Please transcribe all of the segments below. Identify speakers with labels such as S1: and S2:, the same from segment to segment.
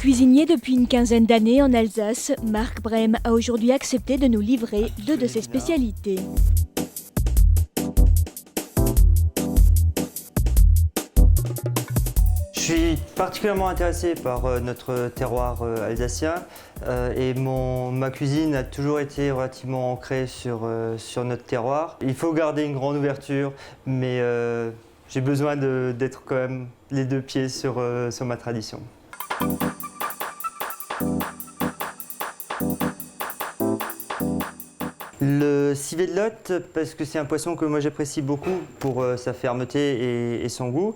S1: Cuisinier depuis une quinzaine d'années en Alsace, Marc Brem a aujourd'hui accepté de nous livrer deux de ses spécialités.
S2: Je suis particulièrement intéressé par notre terroir alsacien et ma cuisine a toujours été relativement ancrée sur notre terroir. Il faut garder une grande ouverture, mais j'ai besoin d'être quand même les deux pieds sur ma tradition. Le civet de Lot, parce que c'est un poisson que moi j'apprécie beaucoup pour sa fermeté et son goût.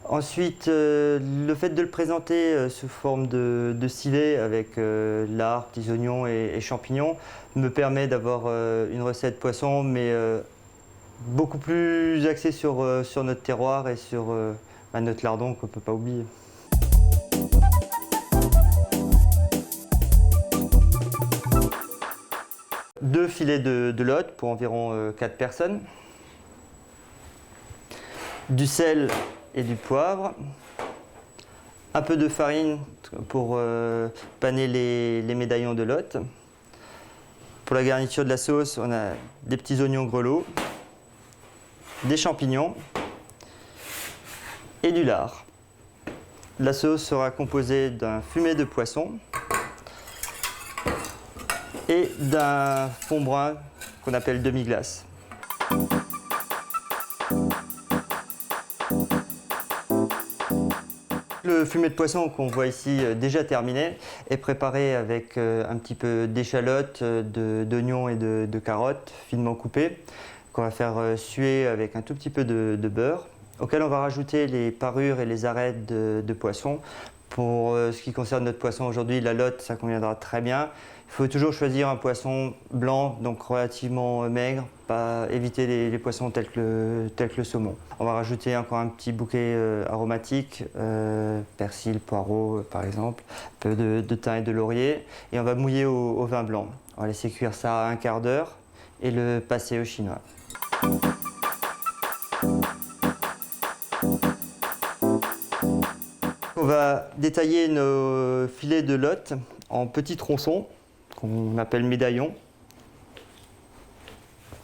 S2: Ensuite, le fait de le présenter sous forme de civet avec lard, petits oignons et champignons me permet d'avoir une recette poisson, mais beaucoup plus axée sur notre terroir et sur notre lardon qu'on ne peut pas oublier. Deux filets de Lot pour environ 4 personnes, du sel et du poivre, un peu de farine pour paner les médaillons de Lot. Pour la garniture de la sauce, on a des petits oignons grelots, des champignons et du lard. La sauce sera composée d'un fumet de poisson et d'un fond brun qu'on appelle demi-glace. Le fumet de poisson qu'on voit ici déjà terminé est préparé avec un petit peu d'échalotes, d'oignons et de carottes finement coupées qu'on va faire suer avec un tout petit peu de beurre, auquel on va rajouter les parures et les arêtes de poisson. Pour ce qui concerne notre poisson aujourd'hui, la Lot, ça conviendra très bien. Il faut toujours choisir un poisson blanc, donc relativement maigre, pas éviter les poissons tels que le saumon. On va rajouter encore un petit bouquet aromatique, persil, poireau par exemple, un peu de thym et de laurier, et on va mouiller au vin blanc. On va laisser cuire ça un quart d'heure et le passer au chinois. On va détailler nos filets de Lot en petits tronçons qu'on appelle médaillons.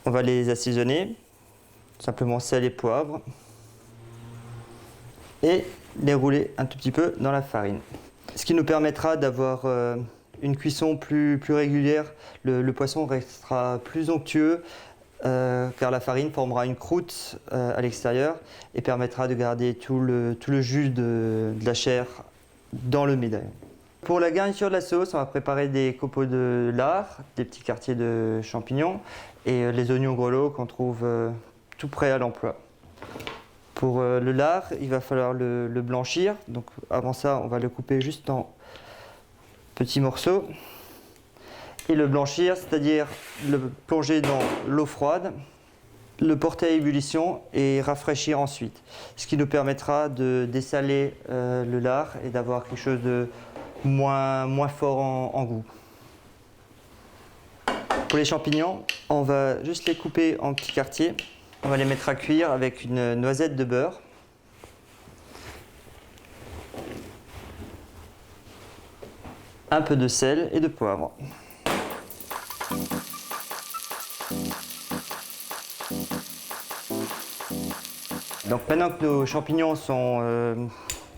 S2: On va les assaisonner, simplement sel et poivre, et les rouler un tout petit peu dans la farine. Ce qui nous permettra d'avoir une cuisson plus régulière. Le poisson restera plus onctueux car la farine formera une croûte à l'extérieur et permettra de garder tout le jus de la chair dans le médaillon. Pour la garniture de la sauce, on va préparer des copeaux de lard, des petits quartiers de champignons et les oignons grelots qu'on trouve tout prêts à l'emploi. Pour le lard, il va falloir le blanchir. Donc avant ça, on va le couper juste en petits morceaux. Et le blanchir, c'est-à-dire le plonger dans l'eau froide, le porter à ébullition et rafraîchir ensuite. Ce qui nous permettra de dessaler le lard et d'avoir quelque chose de moins fort en goût. Pour les champignons, on va juste les couper en petits quartiers. On va les mettre à cuire avec une noisette de beurre. Un peu de sel et de poivre. Donc maintenant que nos champignons sont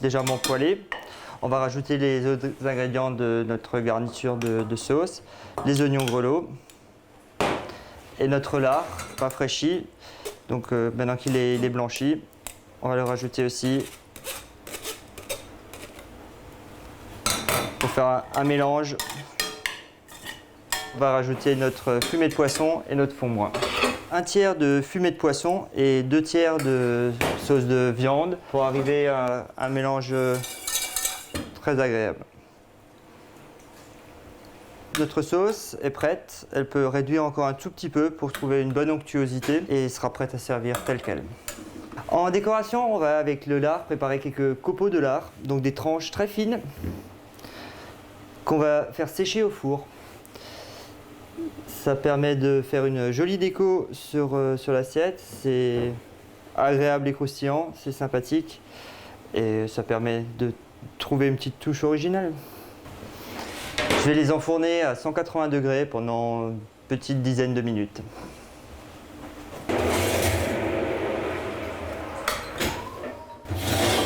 S2: légèrement poêlés, on va rajouter les autres ingrédients de notre garniture de sauce, les oignons grelots et notre lard rafraîchi. Donc maintenant qu'il est blanchi, on va le rajouter aussi pour faire un mélange. On va rajouter notre fumet de poisson et notre fond brun. Un tiers de fumet de poisson et 2 tiers de sauce de viande pour arriver à un mélange très agréable. Notre sauce est prête, elle peut réduire encore un tout petit peu pour trouver une bonne onctuosité et sera prête à servir telle quelle. En décoration, on va avec le lard préparer quelques copeaux de lard, donc des tranches très fines qu'on va faire sécher au four. Ça permet de faire une jolie déco sur l'assiette, c'est agréable et croustillant, c'est sympathique et ça permet de trouver une petite touche originale. Je vais les enfourner à 180 degrés pendant une petite dizaine de minutes.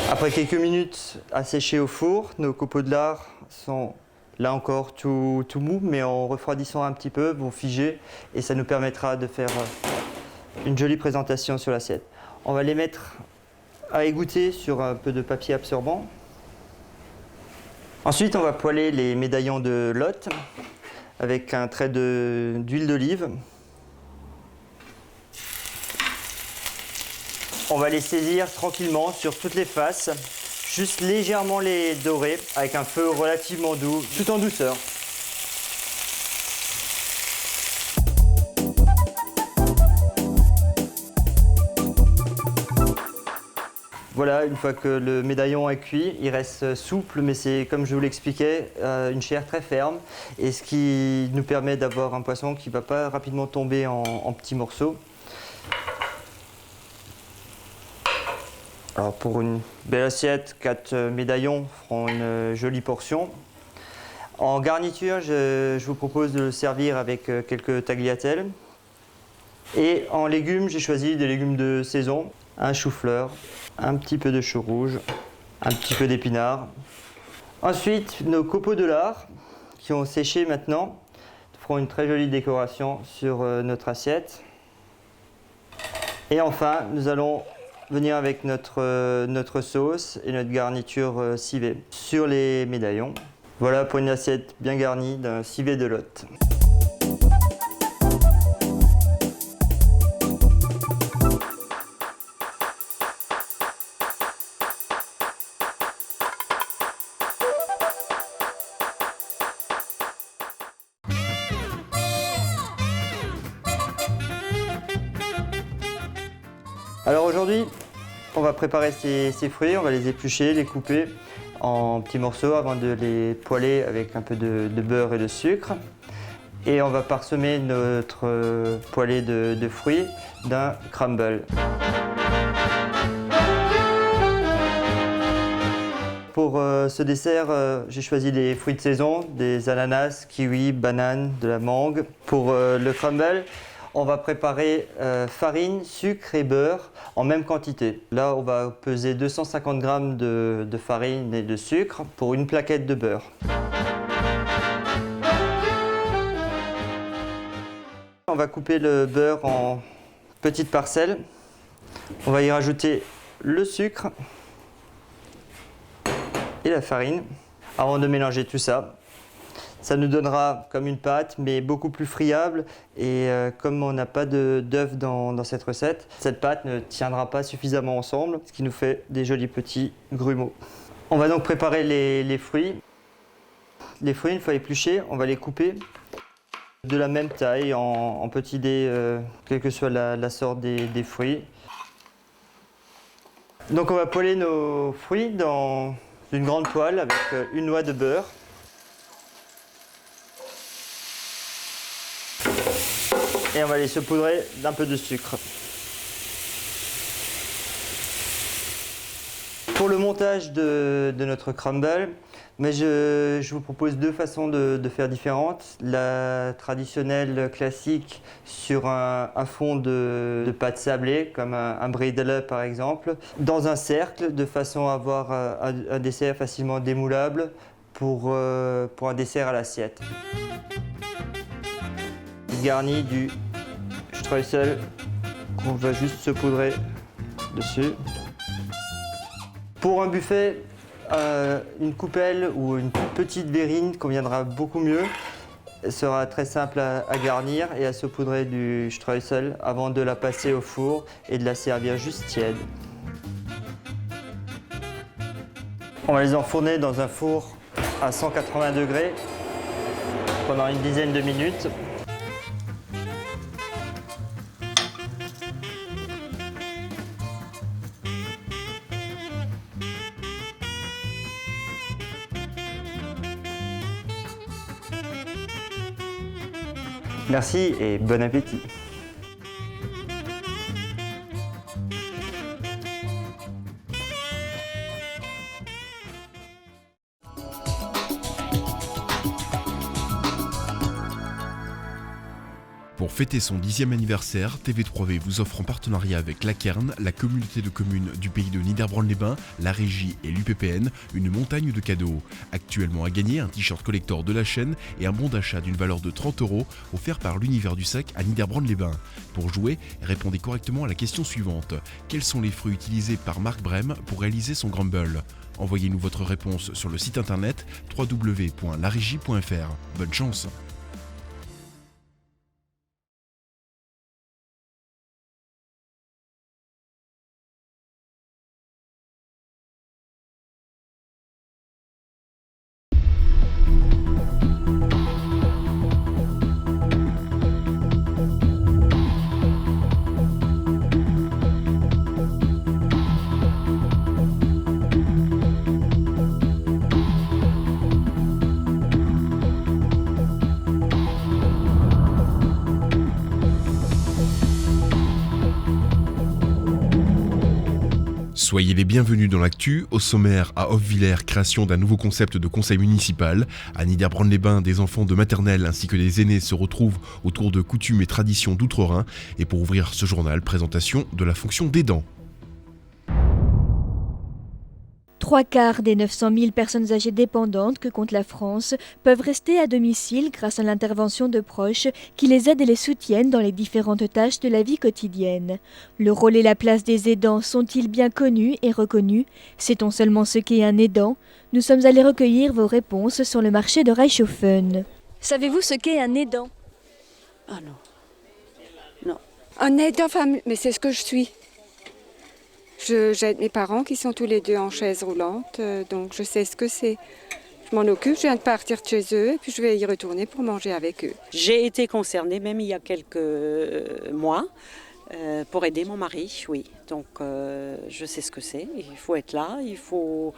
S2: Après quelques minutes à sécher au four, nos copeaux de lard sont là encore tout mous, mais en refroidissant un petit peu, vont figer et ça nous permettra de faire une jolie présentation sur l'assiette. On va les mettre à égoutter sur un peu de papier absorbant. Ensuite, on va poêler les médaillons de Lot avec un trait d'huile d'olive. On va les saisir tranquillement sur toutes les faces, juste légèrement les dorer avec un feu relativement doux, tout en douceur. Voilà, une fois que le médaillon est cuit, il reste souple, mais c'est, comme je vous l'expliquais, une chair très ferme, et ce qui nous permet d'avoir un poisson qui ne va pas rapidement tomber en petits morceaux. Alors pour une belle assiette, 4 médaillons feront une jolie portion. En garniture, je vous propose de le servir avec quelques tagliatelles. Et en légumes, j'ai choisi des légumes de saison, un chou-fleur, un petit peu de chou rouge, un petit peu d'épinards. Ensuite, nos copeaux de lard qui ont séché maintenant feront une très jolie décoration sur notre assiette. Et enfin, nous allons venir avec notre sauce et notre garniture civet sur les médaillons. Voilà pour une assiette bien garnie d'un civet de Lot. Alors aujourd'hui, on va préparer ces fruits, on va les éplucher, les couper en petits morceaux avant de les poêler avec un peu de beurre et de sucre. Et on va parsemer notre poêlée de fruits d'un crumble. Pour ce dessert, j'ai choisi des fruits de saison, des ananas, kiwis, bananes, de la mangue. Pour le crumble, on va préparer farine, sucre et beurre en même quantité. Là, on va peser 250 g de farine et de sucre pour une plaquette de beurre. On va couper le beurre en petites parcelles. On va y rajouter le sucre et la farine avant de mélanger tout ça. Ça nous donnera comme une pâte, mais beaucoup plus friable. Et comme on n'a pas d'œuf dans cette recette, cette pâte ne tiendra pas suffisamment ensemble, ce qui nous fait des jolis petits grumeaux. On va donc préparer les fruits. Les fruits, une fois épluchés, on va les couper de la même taille, en petits dés, quelle que soit la sorte des fruits. Donc on va poêler nos fruits dans une grande poêle avec une noix de beurre. Et on va les saupoudrer d'un peu de sucre. Pour le montage de notre crumble, mais je vous propose deux façons de faire différentes. La traditionnelle classique sur un fond de pâte sablée, comme un bredel par exemple, dans un cercle, de façon à avoir un dessert facilement démoulable pour un dessert à l'assiette. Garni du streusel qu'on va juste saupoudrer dessus. Pour un buffet, une coupelle ou une petite verrine conviendra beaucoup mieux. Elle sera très simple à garnir et à saupoudrer du streusel avant de la passer au four et de la servir juste tiède. On va les enfourner dans un four à 180 degrés pendant une dizaine de minutes. Merci et bon appétit!
S3: Pour fêter son 10e anniversaire, TV3V vous offre en partenariat avec la Cairn, la communauté de communes du pays de Niederbronn-les-Bains, la régie et l'UPPN, une montagne de cadeaux. Actuellement à gagner, un t-shirt collector de la chaîne et un bon d'achat d'une valeur de 30 € offert par l'Univers du Sac à Niederbronn-les-Bains. Pour jouer, répondez correctement à la question suivante. Quels sont les fruits utilisés par Mark Brem pour réaliser son Grumble ? Envoyez-nous votre réponse sur le site internet www.larégie.fr. Bonne chance! Soyez les bienvenus dans l'actu. Au sommaire, à Hoffwiller, création d'un nouveau concept de conseil municipal. À Niederbronn-les-Bains, des enfants de maternelle ainsi que des aînés se retrouvent autour de coutumes et traditions d'outre-Rhin. Et pour ouvrir ce journal, présentation de la fonction d'aidant.
S1: 3/4 des 900 000 personnes âgées dépendantes que compte la France peuvent rester à domicile grâce à l'intervention de proches qui les aident et les soutiennent dans les différentes tâches de la vie quotidienne. Le rôle et la place des aidants sont-ils bien connus et reconnus? Sait-on seulement ce qu'est un aidant? Nous sommes allés recueillir vos réponses sur le marché de Reichshofen. Savez-vous ce qu'est un aidant?
S4: Ah non. Un aidant famille, mais c'est ce que je suis. J'aide mes parents qui sont tous les deux en chaise roulante, donc je sais ce que c'est. Je m'en occupe, je viens de partir de chez eux et puis je vais y retourner pour manger avec eux.
S5: J'ai été concernée même il y a quelques mois pour aider mon mari, oui. Donc je sais ce que c'est. Il faut être là, il faut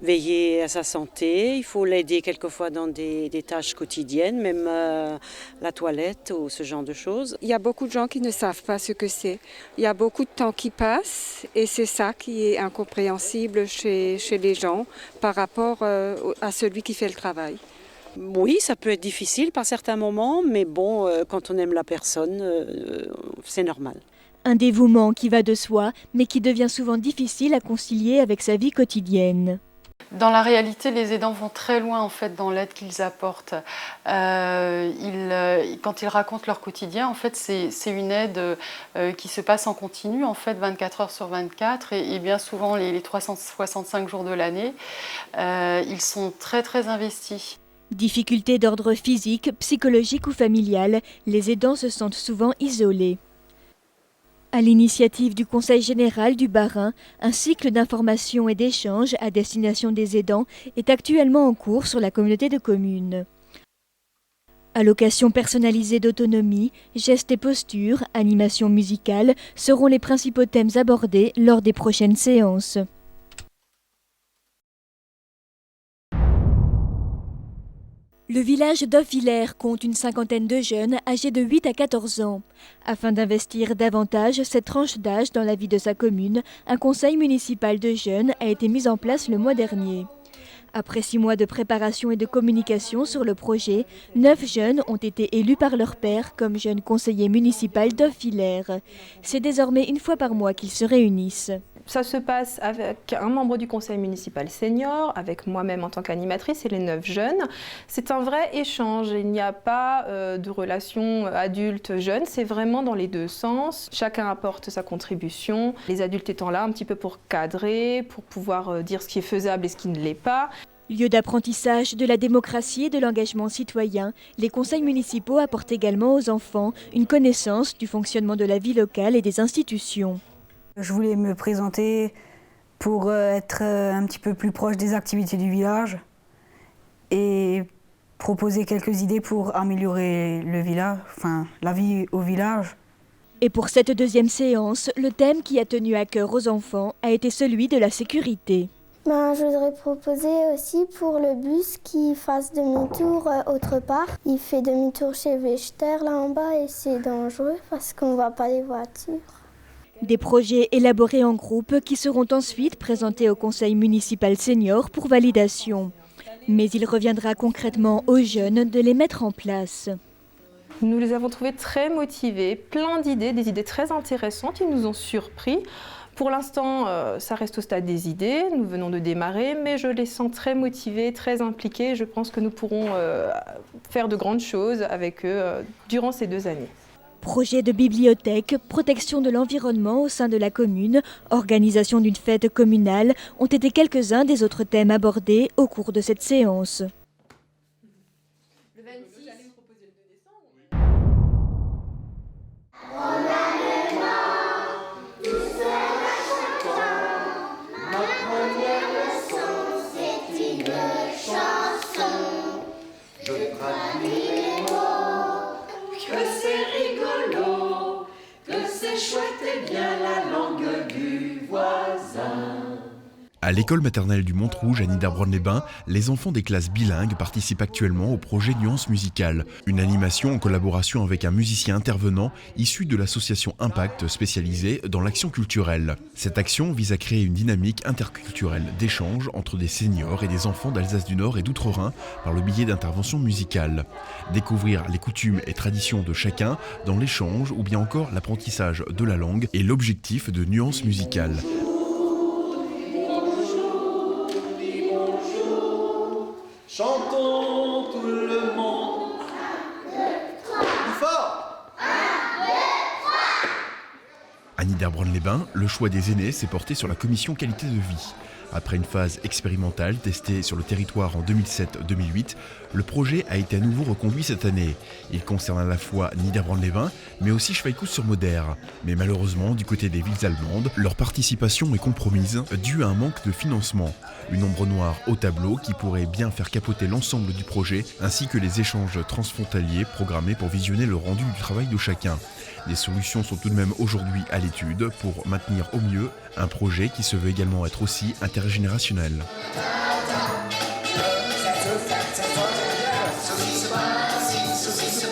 S5: veiller à sa santé, il faut l'aider quelquefois dans des tâches quotidiennes, même la toilette ou ce genre de choses.
S4: Il y a beaucoup de gens qui ne savent pas ce que c'est. Il y a beaucoup de temps qui passe et c'est ça qui est incompréhensible chez les gens par rapport à celui qui fait le travail.
S5: Oui, ça peut être difficile par certains moments, mais bon, quand on aime la personne, c'est normal.
S1: Un dévouement qui va de soi, mais qui devient souvent difficile à concilier avec sa vie quotidienne.
S6: Dans la réalité, les aidants vont très loin en fait dans l'aide qu'ils apportent. Quand ils racontent leur quotidien, en fait, c'est une aide qui se passe en continu, en fait, 24 heures sur 24 et bien souvent les 365 jours de l'année. Ils sont très très investis.
S1: Difficultés d'ordre physique, psychologique ou familial, les aidants se sentent souvent isolés. À l'initiative du Conseil général du Bas-Rhin, un cycle d'information et d'échanges à destination des aidants est actuellement en cours sur la communauté de communes. Allocation personnalisée d'autonomie, gestes et postures, animation musicale seront les principaux thèmes abordés lors des prochaines séances. Le village d'Hoffwiller compte une cinquantaine de jeunes âgés de 8 à 14 ans. Afin d'investir davantage cette tranche d'âge dans la vie de sa commune, un conseil municipal de jeunes a été mis en place le mois dernier. Après 6 mois de préparation et de communication sur le projet, 9 jeunes ont été élus par leur père comme jeunes conseillers municipaux d'Hoffwiller. C'est désormais une fois par mois qu'ils se réunissent.
S7: Ça se passe avec un membre du conseil municipal senior, avec moi-même en tant qu'animatrice et les 9 jeunes. C'est un vrai échange, il n'y a pas de relation adulte-jeune, c'est vraiment dans les deux sens. Chacun apporte sa contribution, les adultes étant là un petit peu pour cadrer, pour pouvoir dire ce qui est faisable et ce qui ne l'est pas.
S1: Lieu d'apprentissage de la démocratie et de l'engagement citoyen, les conseils municipaux apportent également aux enfants une connaissance du fonctionnement de la vie locale et des institutions.
S8: Je voulais me présenter pour être un petit peu plus proche des activités du village et proposer quelques idées pour améliorer le village, la vie au village.
S1: Et pour cette deuxième séance, le thème qui a tenu à cœur aux enfants a été celui de la sécurité.
S9: Je voudrais proposer aussi pour le bus qu'il fasse demi-tour autre part. Il fait demi-tour chez Wechter là en bas et c'est dangereux parce qu'on ne voit pas les voitures.
S1: Des projets élaborés en groupe qui seront ensuite présentés au conseil municipal senior pour validation. Mais il reviendra concrètement aux jeunes de les mettre en place.
S7: Nous les avons trouvés très motivés, plein d'idées, des idées très intéressantes. Ils nous ont surpris. Pour l'instant, ça reste au stade des idées. Nous venons de démarrer, mais je les sens très motivés, très impliqués. Je pense que nous pourrons faire de grandes choses avec eux durant ces 2 années.
S1: Projet de bibliothèque, protection de l'environnement au sein de la commune, organisation d'une fête communale ont été quelques-uns des autres thèmes abordés au cours de cette séance.
S3: À l'école maternelle du Montrouge à Niederbronn-les-Bains, les enfants des classes bilingues participent actuellement au projet Nuances musicales, une animation en collaboration avec un musicien intervenant issu de l'association Impact spécialisée dans l'action culturelle. Cette action vise à créer une dynamique interculturelle d'échange entre des seniors et des enfants d'Alsace du Nord et d'Outre-Rhin par le biais d'interventions musicales. Découvrir les coutumes et traditions de chacun dans l'échange ou bien encore l'apprentissage de la langue est l'objectif de Nuances musicales.
S10: Chantons tout le monde. 1, 2, 3. Plus fort. 1, 2, 3.
S3: À Niederbronn-les-Bains, le choix des aînés s'est porté sur la commission qualité de vie. Après une phase expérimentale testée sur le territoire en 2007-2008, le projet a été à nouveau reconduit cette année. Il concerne à la fois Niederbronn-les-Bains, mais aussi Schweighouse-sur-Moder. Mais malheureusement, du côté des villes allemandes, leur participation est compromise due à un manque de financement. Une ombre noire au tableau qui pourrait bien faire capoter l'ensemble du projet, ainsi que les échanges transfrontaliers programmés pour visionner le rendu du travail de chacun. Des solutions sont tout de même aujourd'hui à l'étude pour maintenir au mieux un projet qui se veut également être aussi intergénérationnel.
S10: Saucisse,